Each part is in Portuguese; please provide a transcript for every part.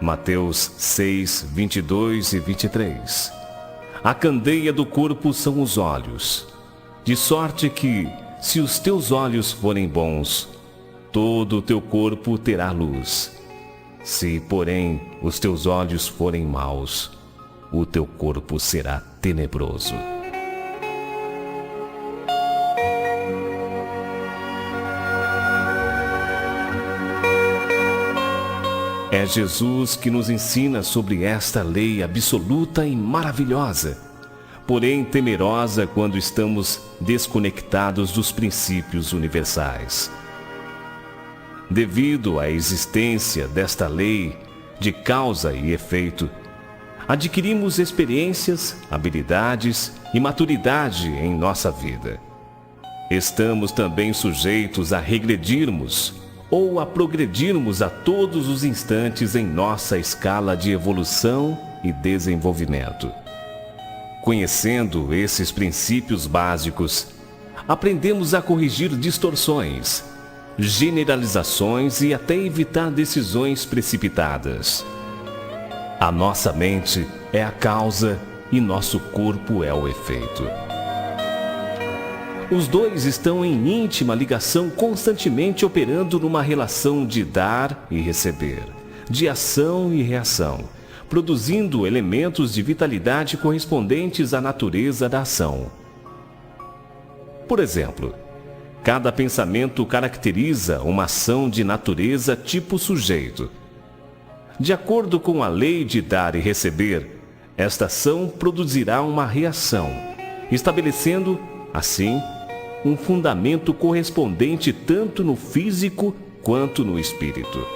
Mateus 6, 22 e 23. A candeia do corpo são os olhos, de sorte que, se os teus olhos forem bons, todo o teu corpo terá luz. Se, porém, os teus olhos forem maus, o teu corpo será tenebroso. É Jesus que nos ensina sobre esta lei absoluta e maravilhosa, porém temerosa quando estamos desconectados dos princípios universais. Devido à existência desta lei de causa e efeito, adquirimos experiências, habilidades e maturidade em nossa vida. Estamos também sujeitos a regredirmos ou a progredirmos a todos os instantes em nossa escala de evolução e desenvolvimento. Conhecendo esses princípios básicos, aprendemos a corrigir distorções, generalizações e até evitar decisões precipitadas. A nossa mente é a causa e nosso corpo é o efeito. Os dois estão em íntima ligação, constantemente operando numa relação de dar e receber, de ação e reação, produzindo elementos de vitalidade correspondentes à natureza da ação. Por exemplo, cada pensamento caracteriza uma ação de natureza tipo sujeito. De acordo com a lei de dar e receber, esta ação produzirá uma reação, estabelecendo, assim, um fundamento correspondente tanto no físico quanto no espírito.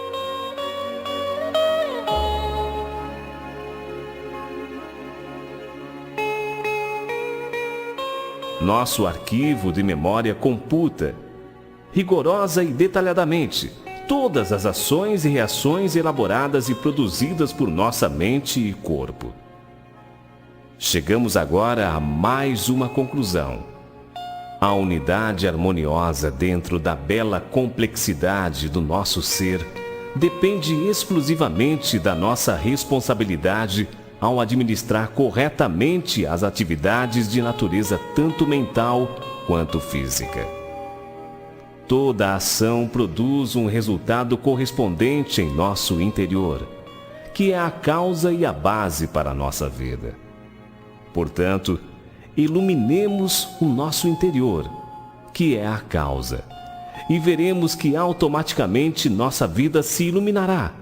Nosso arquivo de memória computa, rigorosa e detalhadamente, todas as ações e reações elaboradas e produzidas por nossa mente e corpo. Chegamos agora a mais uma conclusão. A unidade harmoniosa dentro da bela complexidade do nosso ser depende exclusivamente da nossa responsabilidade ao administrar corretamente as atividades de natureza tanto mental quanto física. Toda ação produz um resultado correspondente em nosso interior, que é a causa e a base para a nossa vida. Portanto, iluminemos o nosso interior, que é a causa, e veremos que automaticamente nossa vida se iluminará.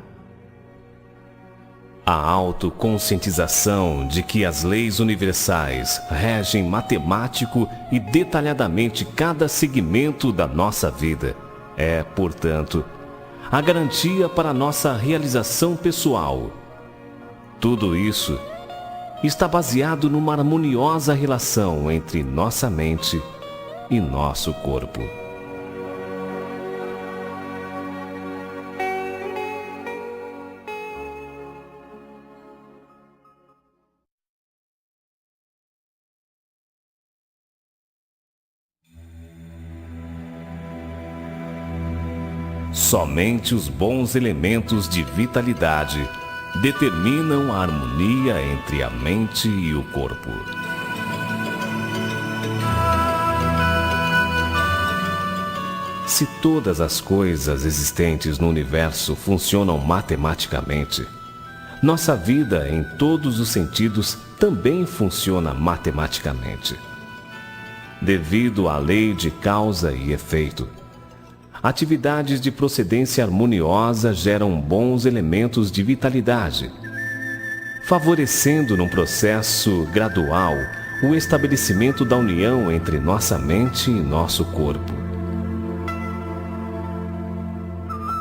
A autoconscientização de que as leis universais regem matemático e detalhadamente cada segmento da nossa vida é, portanto, a garantia para nossa realização pessoal. Tudo isso está baseado numa harmoniosa relação entre nossa mente e nosso corpo. Somente os bons elementos de vitalidade determinam a harmonia entre a mente e o corpo. Se todas as coisas existentes no universo funcionam matematicamente, nossa vida em todos os sentidos também funciona matematicamente. Devido à lei de causa e efeito, atividades de procedência harmoniosa geram bons elementos de vitalidade, favorecendo num processo gradual o estabelecimento da união entre nossa mente e nosso corpo.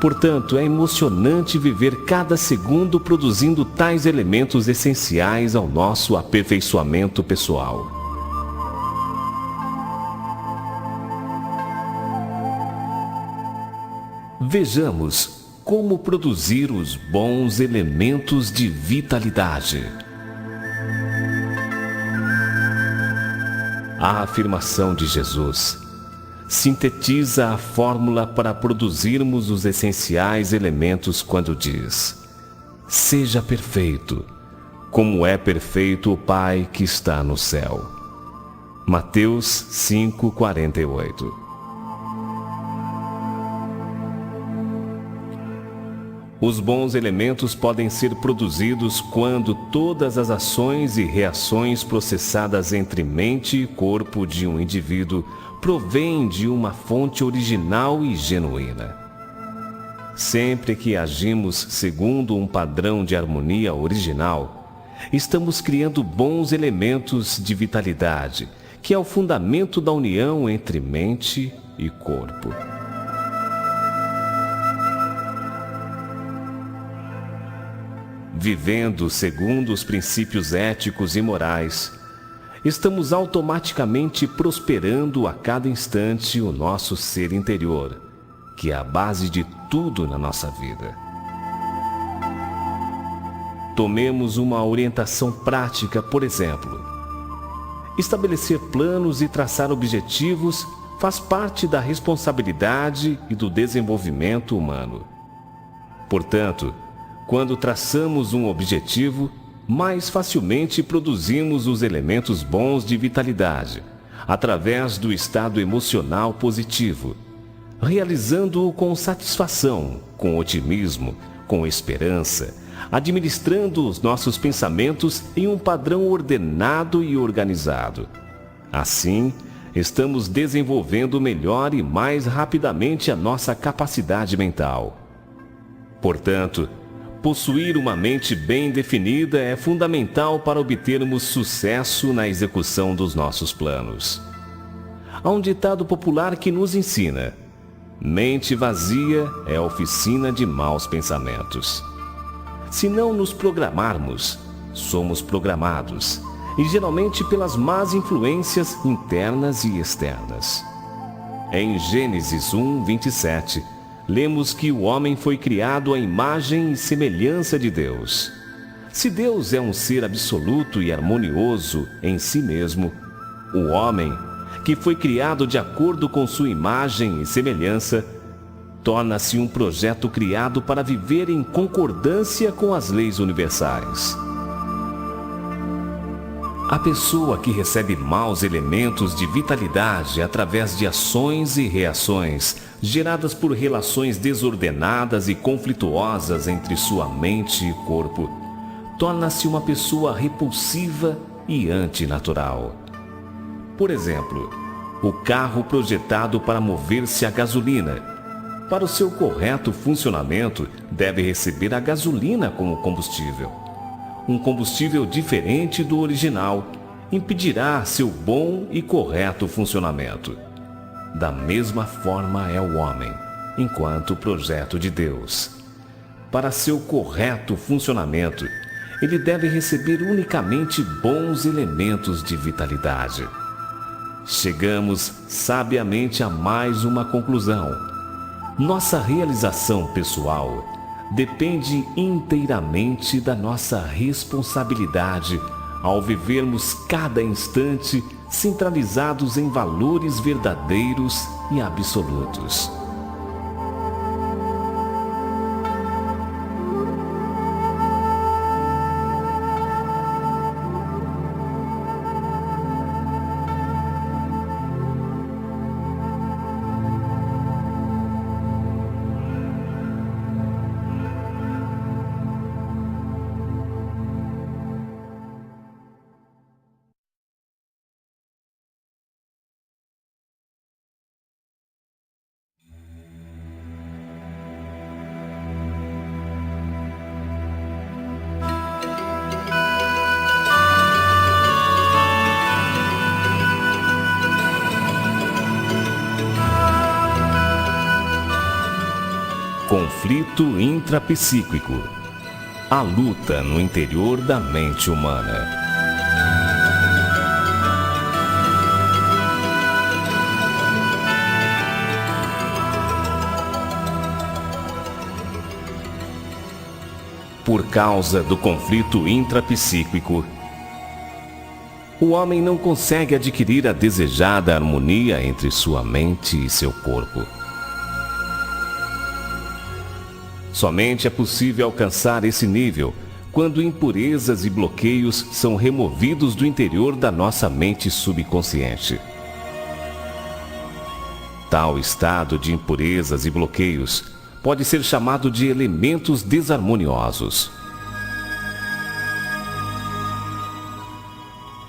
Portanto, é emocionante viver cada segundo produzindo tais elementos essenciais ao nosso aperfeiçoamento pessoal. Vejamos como produzir os bons elementos de vitalidade. A afirmação de Jesus sintetiza a fórmula para produzirmos os essenciais elementos quando diz: seja perfeito, como é perfeito o Pai que está no céu. Mateus 5:48. Os bons elementos podem ser produzidos quando todas as ações e reações processadas entre mente e corpo de um indivíduo provêm de uma fonte original e genuína. Sempre que agimos segundo um padrão de harmonia original, estamos criando bons elementos de vitalidade, que é o fundamento da união entre mente e corpo. Vivendo segundo os princípios éticos e morais, estamos automaticamente prosperando a cada instante o nosso ser interior, que é a base de tudo na nossa vida. Tomemos uma orientação prática, por exemplo. Estabelecer planos e traçar objetivos faz parte da responsabilidade e do desenvolvimento humano. Portanto, quando traçamos um objetivo, mais facilmente produzimos os elementos bons de vitalidade, através do estado emocional positivo, realizando-o com satisfação, com otimismo, com esperança, administrando os nossos pensamentos em um padrão ordenado e organizado. Assim, estamos desenvolvendo melhor e mais rapidamente a nossa capacidade mental. Portanto, possuir uma mente bem definida é fundamental para obtermos sucesso na execução dos nossos planos. Há um ditado popular que nos ensina: mente vazia é oficina de maus pensamentos. Se não nos programarmos, somos programados, e geralmente pelas más influências internas e externas. Em Gênesis 1:27, lemos que o homem foi criado à imagem e semelhança de Deus. Se Deus é um ser absoluto e harmonioso em si mesmo, o homem, que foi criado de acordo com sua imagem e semelhança, torna-se um projeto criado para viver em concordância com as leis universais. A pessoa que recebe maus elementos de vitalidade através de ações e reações geradas por relações desordenadas e conflituosas entre sua mente e corpo, torna-se uma pessoa repulsiva e antinatural. Por exemplo, o carro projetado para mover-se a gasolina, para o seu correto funcionamento, deve receber a gasolina como combustível. Um combustível diferente do original impedirá seu bom e correto funcionamento. Da mesma forma é o homem, enquanto projeto de Deus. Para seu correto funcionamento, ele deve receber unicamente bons elementos de vitalidade. Chegamos sabiamente a mais uma conclusão. Nossa realização pessoal depende inteiramente da nossa responsabilidade ao vivermos cada instante centralizados em valores verdadeiros e absolutos. Conflito intrapsíquico. A luta no interior da mente humana. Por causa do conflito intrapsíquico, o homem não consegue adquirir a desejada harmonia entre sua mente e seu corpo. Somente é possível alcançar esse nível quando impurezas e bloqueios são removidos do interior da nossa mente subconsciente. Tal estado de impurezas e bloqueios pode ser chamado de elementos desarmoniosos.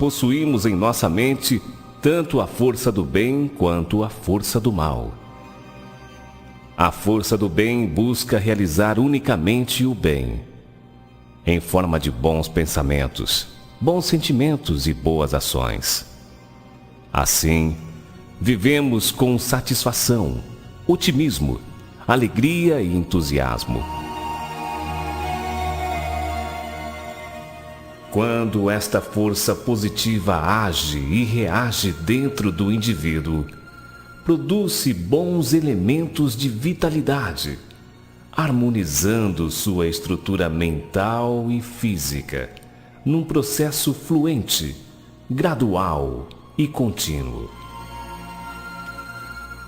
Possuímos em nossa mente tanto a força do bem quanto a força do mal. A força do bem busca realizar unicamente o bem, em forma de bons pensamentos, bons sentimentos e boas ações. Assim, vivemos com satisfação, otimismo, alegria e entusiasmo. Quando esta força positiva age e reage dentro do indivíduo, produz-se bons elementos de vitalidade, harmonizando sua estrutura mental e física, num processo fluente, gradual e contínuo.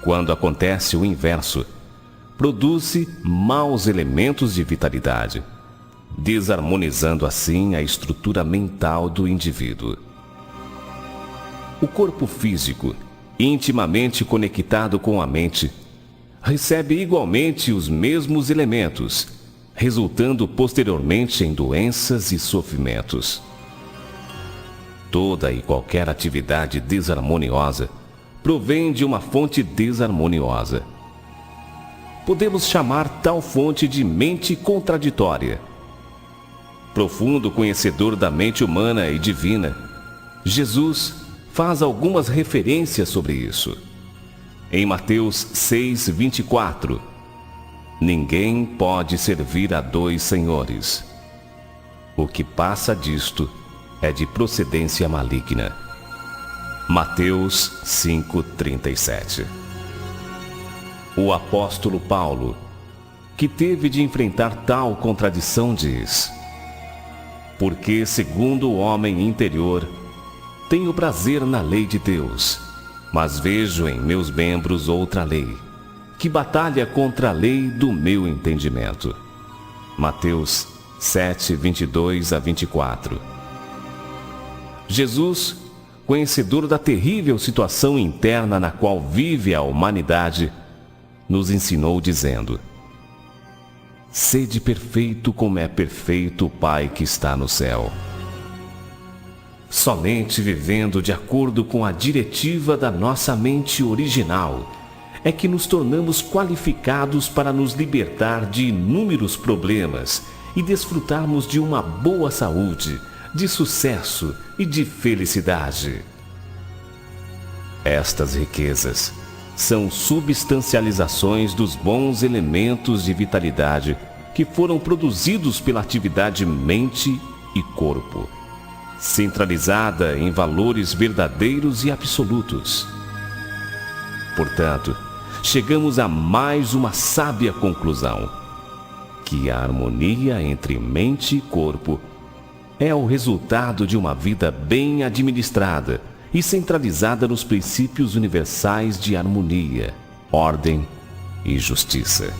Quando acontece o inverso, produz-se maus elementos de vitalidade, desarmonizando assim a estrutura mental do indivíduo. O corpo físico, intimamente conectado com a mente, recebe igualmente os mesmos elementos, resultando posteriormente em doenças e sofrimentos. Toda e qualquer atividade desarmoniosa provém de uma fonte desarmoniosa. Podemos chamar tal fonte de mente contraditória. Profundo conhecedor da mente humana e divina, Jesus faz algumas referências sobre isso. Em Mateus 6:24, ninguém pode servir a dois senhores. O que passa disto é de procedência maligna. Mateus 5:37. O apóstolo Paulo, que teve de enfrentar tal contradição, diz: porque, segundo o homem interior, tenho prazer na lei de Deus, mas vejo em meus membros outra lei, que batalha contra a lei do meu entendimento. Mateus 7:22-24. Jesus, conhecedor da terrível situação interna na qual vive a humanidade, nos ensinou dizendo: sede perfeito como é perfeito o Pai que está no céu. Somente vivendo de acordo com a diretiva da nossa mente original é que nos tornamos qualificados para nos libertar de inúmeros problemas e desfrutarmos de uma boa saúde, de sucesso e de felicidade. Estas riquezas são substancializações dos bons elementos de vitalidade que foram produzidos pela atividade mente e corpo, centralizada em valores verdadeiros e absolutos. Portanto, chegamos a mais uma sábia conclusão, que a harmonia entre mente e corpo é o resultado de uma vida bem administrada e centralizada nos princípios universais de harmonia, ordem e justiça.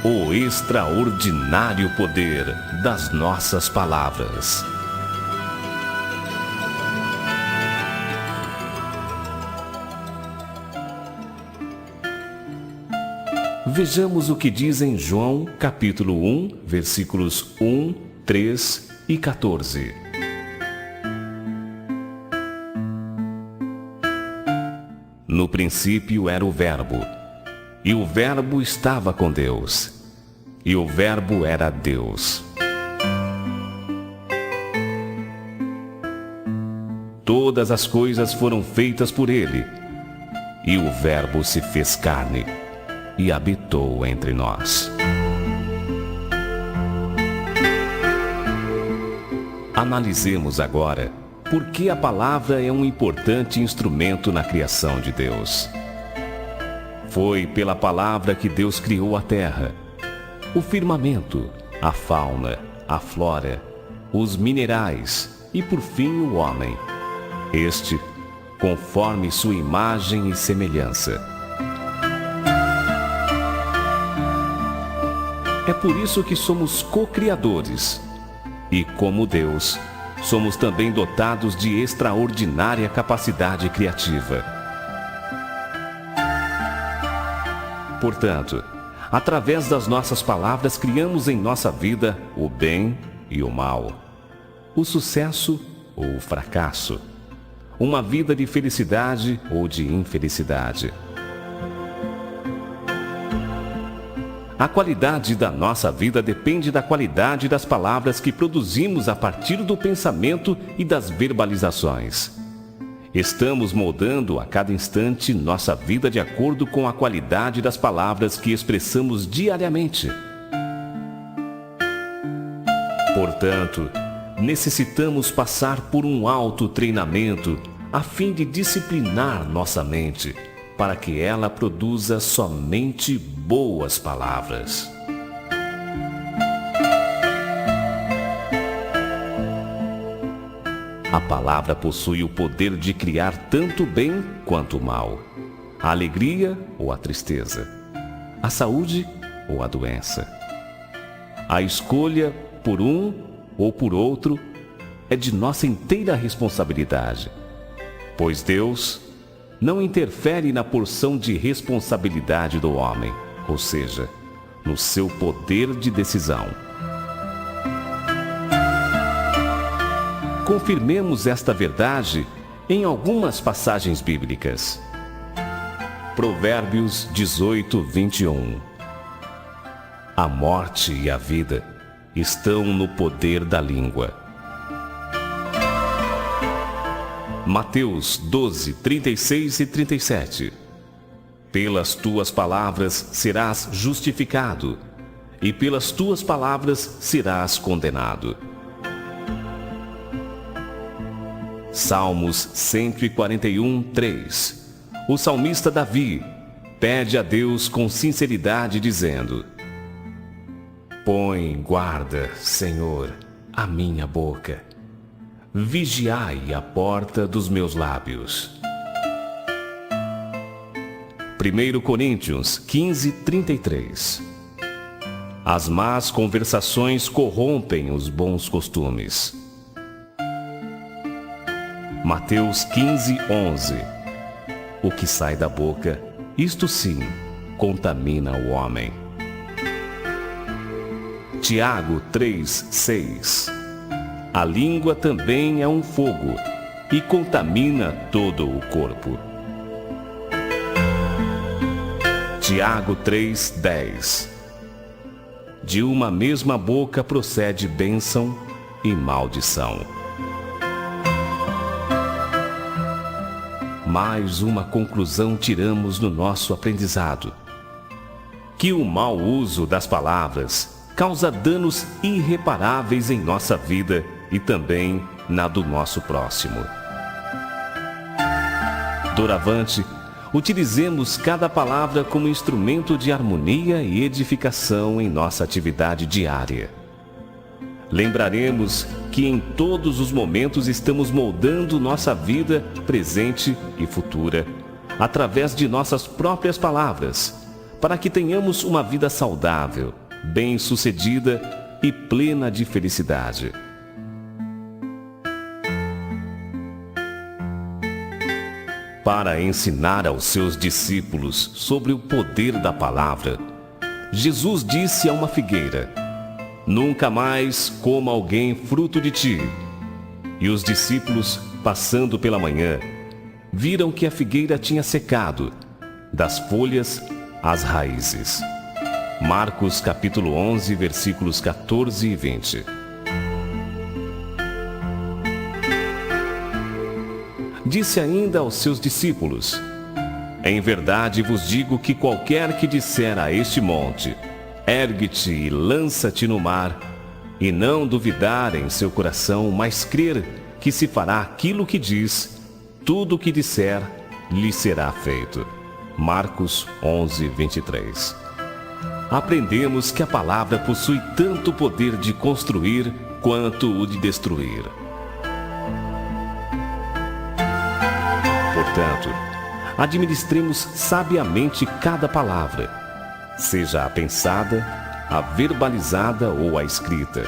o extraordinário poder das nossas palavras. Vejamos o que diz em João, capítulo 1, versículos 1, 3 e 14. No princípio era o Verbo, e o Verbo estava com Deus, e o Verbo era Deus. Todas as coisas foram feitas por ele, e o Verbo se fez carne e habitou entre nós. Analisemos agora por que a palavra é um importante instrumento na criação de Deus. Foi pela palavra que Deus criou a terra, o firmamento, a fauna, a flora, os minerais e, por fim, o homem. Este, conforme sua imagem e semelhança. É por isso que somos co-criadores. E, como Deus, somos também dotados de extraordinária capacidade criativa. Portanto, através das nossas palavras, criamos em nossa vida o bem e o mal, o sucesso ou o fracasso, uma vida de felicidade ou de infelicidade. A qualidade da nossa vida depende da qualidade das palavras que produzimos a partir do pensamento e das verbalizações. Estamos moldando a cada instante nossa vida de acordo com a qualidade das palavras que expressamos diariamente. Portanto, necessitamos passar por um autotreinamento a fim de disciplinar nossa mente, para que ela produza somente boas palavras. A palavra possui o poder de criar tanto o bem quanto o mal, a alegria ou a tristeza, a saúde ou a doença. A escolha por um ou por outro é de nossa inteira responsabilidade, pois Deus não interfere na porção de responsabilidade do homem, ou seja, no seu poder de decisão. Confirmemos esta verdade em algumas passagens bíblicas. Provérbios 18, 21. A morte e a vida estão no poder da língua. Mateus 12, 36 e 37. Pelas tuas palavras serás justificado, e pelas tuas palavras serás condenado. Salmos 141, 3. O salmista Davi pede a Deus com sinceridade, dizendo: Põe em guarda, Senhor, a minha boca. Vigiai a porta dos meus lábios. 1 Coríntios 15, 33. As más conversações corrompem os bons costumes. Mateus 15, 11. O que sai da boca, isto sim, contamina o homem. Tiago 3, 6. A língua também é um fogo e contamina todo o corpo. Tiago 3:10. De uma mesma boca procede bênção e maldição. Mais uma conclusão tiramos no nosso aprendizado: que o mau uso das palavras causa danos irreparáveis em nossa vida e também na do nosso próximo. Doravante, utilizemos cada palavra como instrumento de harmonia e edificação em nossa atividade diária. Lembraremos que em todos os momentos estamos moldando nossa vida presente e futura através de nossas próprias palavras, para que tenhamos uma vida saudável, bem-sucedida e plena de felicidade. Para ensinar aos seus discípulos sobre o poder da palavra, Jesus disse a uma figueira: "Nunca mais coma alguém fruto de ti." E os discípulos, passando pela manhã, viram que a figueira tinha secado, das folhas às raízes. Marcos capítulo 11, versículos 14 e 20. Disse ainda aos seus discípulos: "Em verdade vos digo que qualquer que disser a este monte: ergue-te e lança-te no mar, e não duvidar em seu coração, mas crer que se fará aquilo que diz, tudo o que disser lhe será feito." Marcos 11, 23. Aprendemos que a palavra possui tanto poder de construir quanto o de destruir. Portanto, administremos sabiamente cada palavra, seja a pensada, a verbalizada ou a escrita.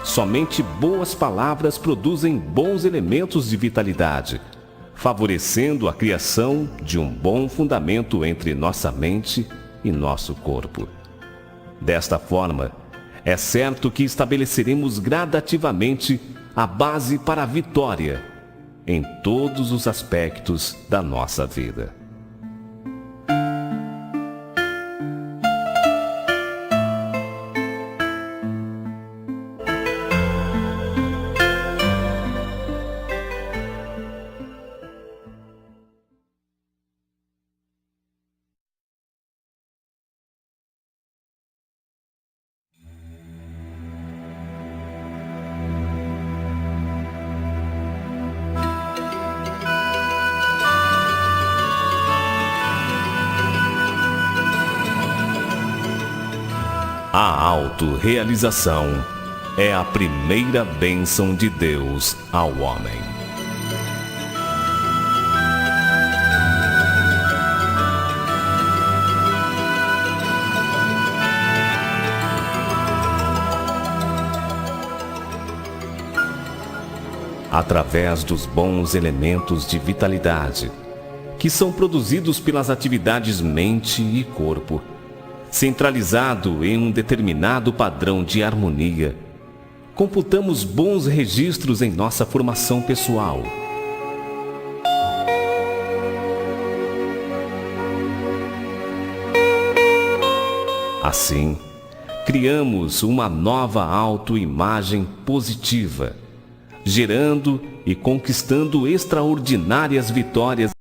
Somente boas palavras produzem bons elementos de vitalidade, favorecendo a criação de um bom fundamento entre nossa mente e nosso corpo. Desta forma, é certo que estabeleceremos gradativamente a base para a vitória em todos os aspectos da nossa vida. A autorrealização é a primeira bênção de Deus ao homem. Através dos bons elementos de vitalidade, que são produzidos pelas atividades mente e corpo, centralizado em um determinado padrão de harmonia, computamos bons registros em nossa formação pessoal. Assim, criamos uma nova autoimagem positiva, gerando e conquistando extraordinárias vitórias